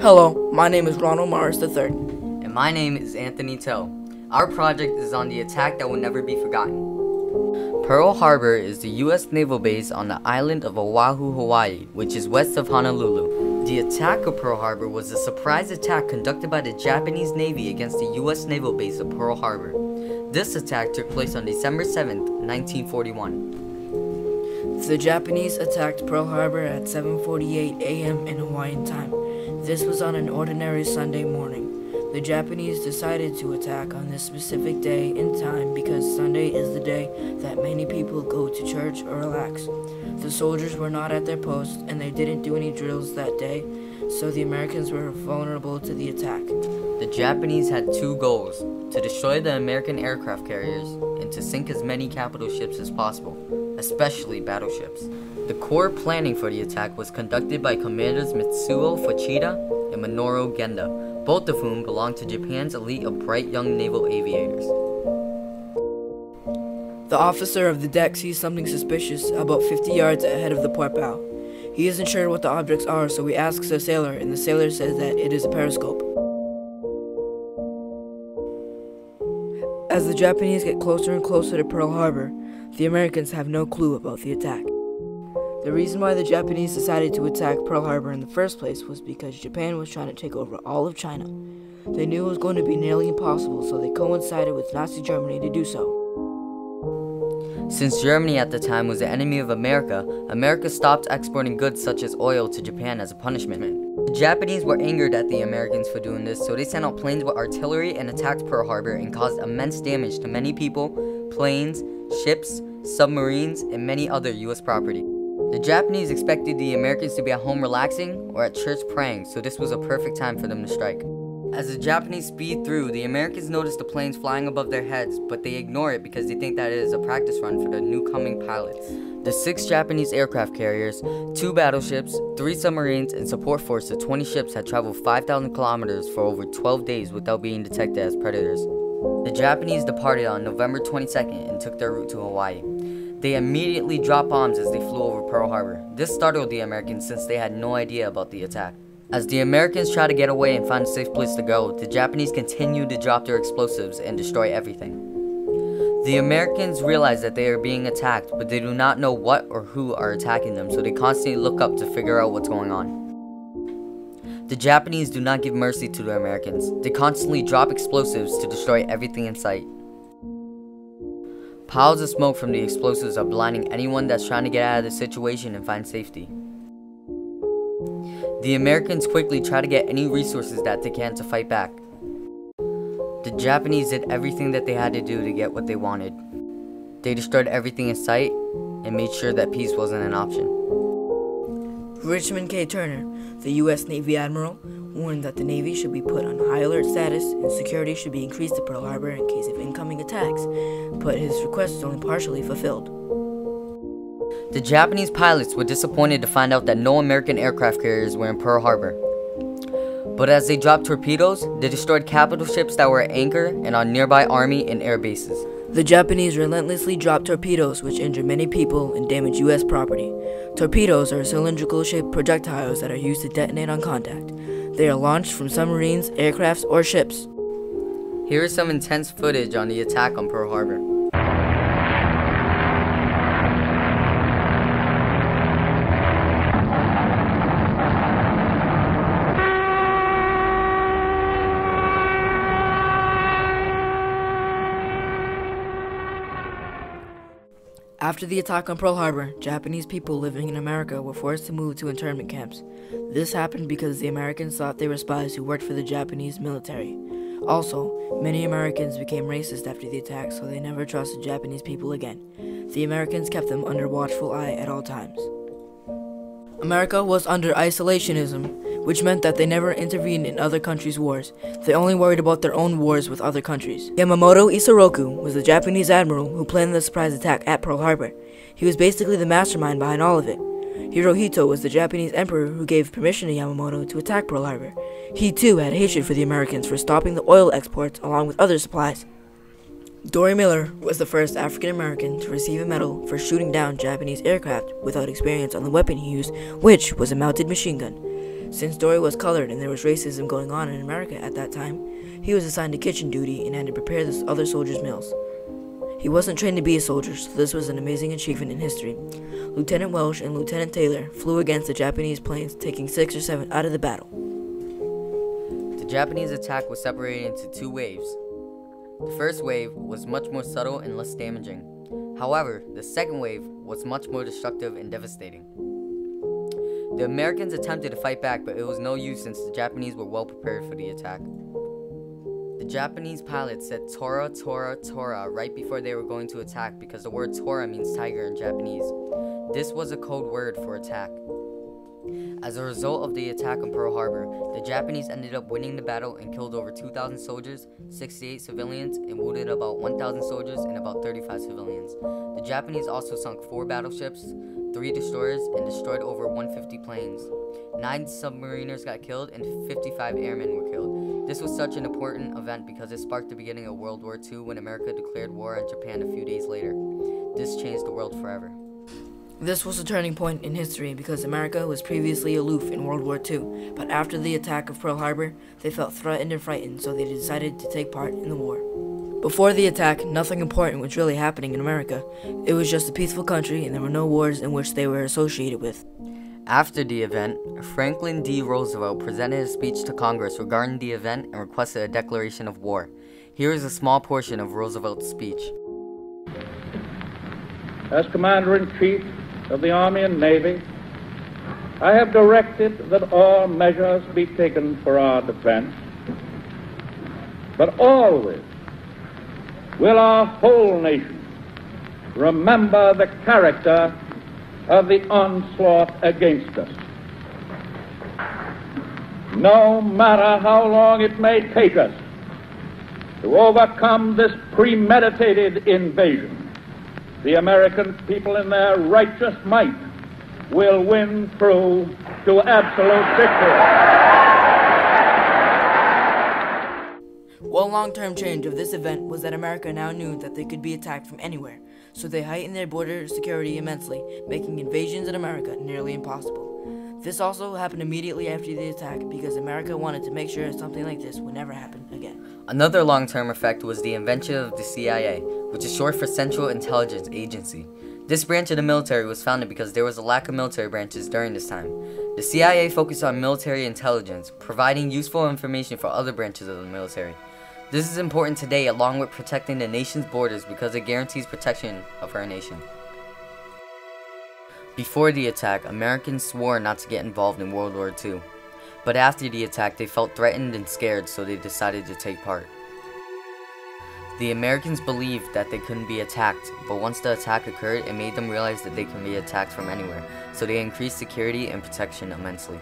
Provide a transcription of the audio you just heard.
Hello, my name is Ronald Morris III. And my name is Anthony Tell. Our project is on the attack that will never be forgotten. Pearl Harbor is the U.S. naval base on the island of Oahu, Hawaii, which is west of Honolulu. The attack of Pearl Harbor was a surprise attack conducted by the Japanese Navy against the U.S. naval base of Pearl Harbor. This attack took place on December 7th, 1941. The Japanese attacked Pearl Harbor at 7:48 a.m. in Hawaiian time. This was on an ordinary Sunday morning. The Japanese decided to attack on this specific day and time because Sunday is the day that many people go to church or relax. The soldiers were not at their posts and they didn't do any drills that day, so the Americans were vulnerable to the attack. The Japanese had two goals: to destroy the American aircraft carriers and to sink as many capital ships as possible, especially battleships. The core planning for the attack was conducted by Commanders Mitsuo Fuchida and Minoru Genda, both of whom belonged to Japan's elite of bright young naval aviators. The officer of the deck sees something suspicious about 50 yards ahead of the port bow. He isn't sure what the objects are, so he asks a sailor, and the sailor says that it is a periscope. As the Japanese get closer and closer to Pearl Harbor, the Americans have no clue about the attack. The reason why the Japanese decided to attack Pearl Harbor in the first place was because Japan was trying to take over all of China. They knew it was going to be nearly impossible, so they coincided with Nazi Germany to do so. Since Germany at the time was the enemy of America, America stopped exporting goods such as oil to Japan as a punishment. The Japanese were angered at the Americans for doing this, so they sent out planes with artillery and attacked Pearl Harbor and caused immense damage to many people, planes, ships, submarines, and many other U.S. property. The Japanese expected the Americans to be at home relaxing or at church praying, so this was a perfect time for them to strike. As the Japanese speed through, the Americans notice the planes flying above their heads, but they ignore it because they think that it is a practice run for the new coming pilots. The 6 Japanese aircraft carriers, 2 battleships, 3 submarines, and support force of 20 ships had traveled 5,000 kilometers for over 12 days without being detected as predators. The Japanese departed on November 22nd and took their route to Hawaii. They immediately dropped bombs as they flew over Pearl Harbor. This startled the Americans since they had no idea about the attack. As the Americans tried to get away and find a safe place to go, the Japanese continued to drop their explosives and destroy everything. The Americans realize that they are being attacked, but they do not know what or who are attacking them, so they constantly look up to figure out what's going on. The Japanese do not give mercy to the Americans. They constantly drop explosives to destroy everything in sight. Piles of smoke from the explosives are blinding anyone that's trying to get out of the situation and find safety. The Americans quickly try to get any resources that they can to fight back. The Japanese did everything that they had to do to get what they wanted. They destroyed everything in sight and made sure that peace wasn't an option. Richmond K. Turner, the U.S. Navy Admiral, warned that the Navy should be put on high alert status and security should be increased to Pearl Harbor in case of incoming attacks, but his request was only partially fulfilled. The Japanese pilots were disappointed to find out that no American aircraft carriers were in Pearl Harbor. But as they dropped torpedoes, they destroyed capital ships that were at anchor and on nearby army and air bases. The Japanese relentlessly dropped torpedoes which injure many people and damage U.S. property. Torpedoes are cylindrical-shaped projectiles that are used to detonate on contact. They are launched from submarines, aircrafts, or ships. Here is some intense footage on the attack on Pearl Harbor. After the attack on Pearl Harbor, Japanese people living in America were forced to move to internment camps. This happened because the Americans thought they were spies who worked for the Japanese military. Also, many Americans became racist after the attack, so they never trusted Japanese people again. The Americans kept them under watchful eye at all times. America was under isolationism, which meant that they never intervened in other countries' wars. They only worried about their own wars with other countries. Yamamoto Isoroku was the Japanese admiral who planned the surprise attack at Pearl Harbor. He was basically the mastermind behind all of it. Hirohito was the Japanese emperor who gave permission to Yamamoto to attack Pearl Harbor. He too had hatred for the Americans for stopping the oil exports along with other supplies. Dory Miller was the first African American to receive a medal for shooting down Japanese aircraft without experience on the weapon he used, which was a mounted machine gun. Since Dory was colored and there was racism going on in America at that time, he was assigned to kitchen duty and had to prepare the other soldiers' meals. He wasn't trained to be a soldier, so this was an amazing achievement in history. Lieutenant Welsh and Lieutenant Taylor flew against the Japanese planes, taking 6 or 7 out of the battle. The Japanese attack was separated into 2 waves. The first wave was much more subtle and less damaging. However, the second wave was much more destructive and devastating. The Americans attempted to fight back, but it was no use since the Japanese were well prepared for the attack. The Japanese pilots said Tora, Tora, Tora right before they were going to attack because the word Tora means tiger in Japanese. This was a code word for attack. As a result of the attack on Pearl Harbor, the Japanese ended up winning the battle and killed over 2,000 soldiers, 68 civilians, and wounded about 1,000 soldiers and about 35 civilians. The Japanese also sunk 4 battleships, 3 destroyers, and destroyed over 150 planes. 9 submariners got killed and 55 airmen were killed. This was such an important event because it sparked the beginning of World War II when America declared war on Japan a few days later. This changed the world forever. This was a turning point in history because America was previously aloof in World War II, but after the attack of Pearl Harbor, they felt threatened and frightened, so they decided to take part in the war. Before the attack, nothing important was really happening in America. It was just a peaceful country and there were no wars in which they were associated with. After the event, Franklin D. Roosevelt presented a speech to Congress regarding the event and requested a declaration of war. Here is a small portion of Roosevelt's speech. As Commander-in-Chief of the Army and Navy, I have directed that all measures be taken for our defense, but always will our whole nation remember the character of the onslaught against us. No matter how long it may take us to overcome this premeditated invasion, the American people in their righteous might will win through to absolute victory. One long-term change of this event was that America now knew that they could be attacked from anywhere, so they heightened their border security immensely, making invasions in America nearly impossible. This also happened immediately after the attack because America wanted to make sure something like this would never happen again. Another long-term effect was the invention of the CIA, which is short for Central Intelligence Agency. This branch of the military was founded because there was a lack of military branches during this time. The CIA focused on military intelligence, providing useful information for other branches of the military. This is important today along with protecting the nation's borders because it guarantees protection of our nation. Before the attack, Americans swore not to get involved in World War II. But after the attack, they felt threatened and scared, so they decided to take part. The Americans believed that they couldn't be attacked, but once the attack occurred, it made them realize that they can be attacked from anywhere, so they increased security and protection immensely.